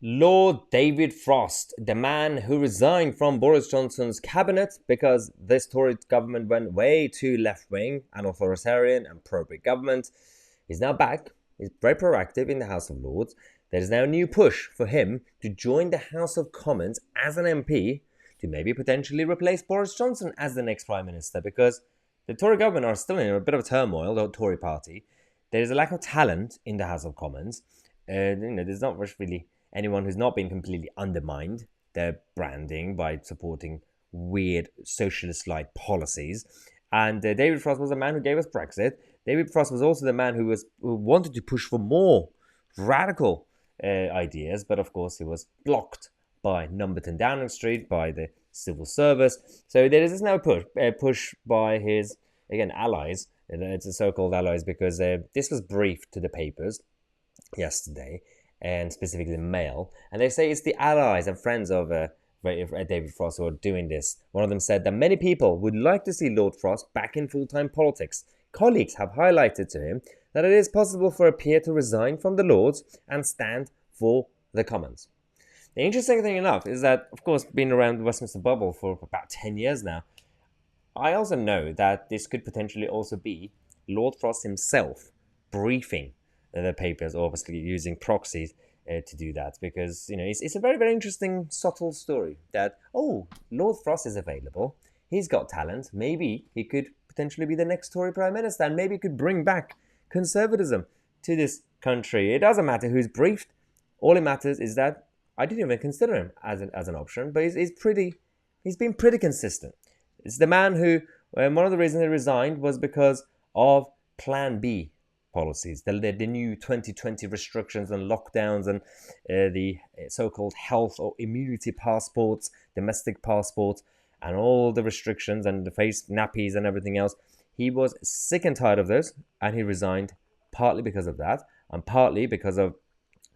Lord David Frost, the man who resigned from Boris Johnson's cabinet because this Tory government went way too left-wing and authoritarian and pro-Brit government, is now back. He's very proactive in the House of Lords. There is now a new push for him to join the House of Commons as an MP to maybe potentially replace Boris Johnson as the next Prime Minister, because the Tory government are still in a bit of turmoil, the Tory party. There is a lack of talent in the House of Commons. There's not much really anyone who's not been completely undermined their branding by supporting weird socialist-like policies. And David Frost was the man who gave us Brexit. David Frost was also the man who wanted to push for more radical ideas, but of course he was blocked by Numberton Downing Street, by the civil service. So there is now a push by his, again, allies. It's the so-called allies, because this was briefed to the papers yesterday, and specifically the Mail, and they say it's the allies and friends of David Frost who are doing this. One of them said that many people would like to see Lord Frost back in full-time politics. Colleagues have highlighted to him that it is possible for a peer to resign from the Lords and stand for the Commons. The interesting thing enough is that, of course, being around the Westminster bubble for about 10 years now, I also know that this could potentially also be Lord Frost himself briefing the papers, obviously using proxies to do that, because it's a very, very interesting, subtle story that, oh, Lord Frost is available, he's got talent, maybe he could potentially be the next Tory Prime Minister, and maybe he could bring back conservatism to this country. It doesn't matter who's briefed. All it matters is that I didn't even consider him as an option, but he's been pretty consistent. It's the man who, one of the reasons he resigned was because of Plan B policies, the new 2020 restrictions and lockdowns, and the so-called health or immunity passports, domestic passports, and all the restrictions and the face nappies and everything else. He was sick and tired of those, and he resigned partly because of that, and partly because of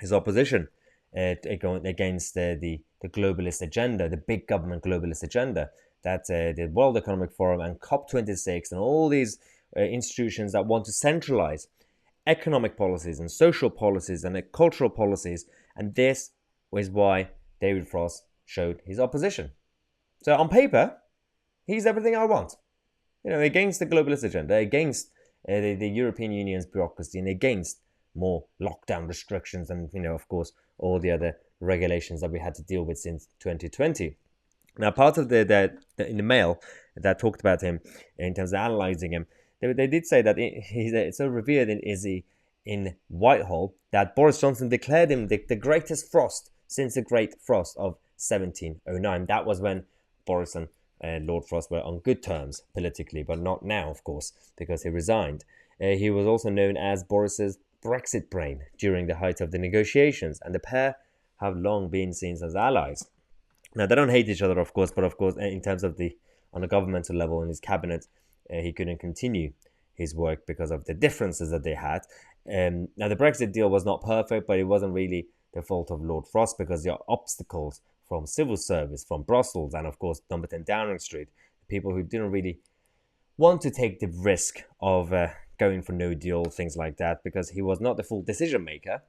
his opposition against the globalist agenda, the big government globalist agenda, that the World Economic Forum and COP26 and all these institutions that want to centralize economic policies and social policies and cultural policies. And this was why David Frost showed his opposition. So on paper, he's everything I want. Against the globalist agenda, against the European Union's bureaucracy, and against more lockdown restrictions and, of course, all the other regulations that we had to deal with since 2020. Now, part of in the Mail that talked about him in terms of analysing him, they did say that it's so revered in Whitehall that Boris Johnson declared him the greatest Frost since the Great Frost of 1709. That was when Boris and Lord Frost were on good terms politically, but not now, of course, because he resigned. He was also known as Boris's Brexit brain during the height of the negotiations, and the pair have long been seen as allies. Now, they don't hate each other, of course, but of course, in terms of on a governmental level in his cabinet, he couldn't continue his work because of the differences that they had. Now, the Brexit deal was not perfect, but it wasn't really the fault of Lord Frost, because there are obstacles from civil service, from Brussels, and of course, Numberton Downing Street, people who didn't really want to take the risk of going for no deal, things like that, because he was not the full decision maker.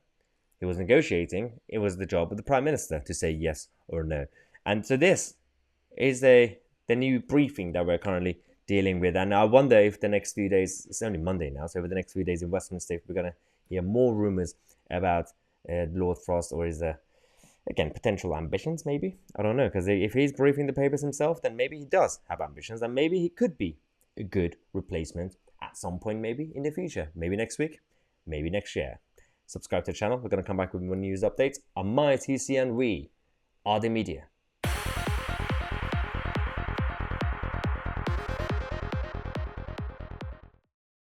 He was negotiating. It was the job of the Prime Minister to say yes or no. And so this is the new briefing that we're currently dealing with. And I wonder if the next few days, it's only Monday now, so over the next few days in Westminster, we're going to hear more rumours about Lord Frost, or his, again, potential ambitions, maybe. I don't know, because if he's briefing the papers himself, then maybe he does have ambitions, and maybe he could be a good replacement at some point, maybe in the future. Maybe next week, maybe next year. Subscribe to the channel. We're going to come back with more news updates on my TC, and we are the media.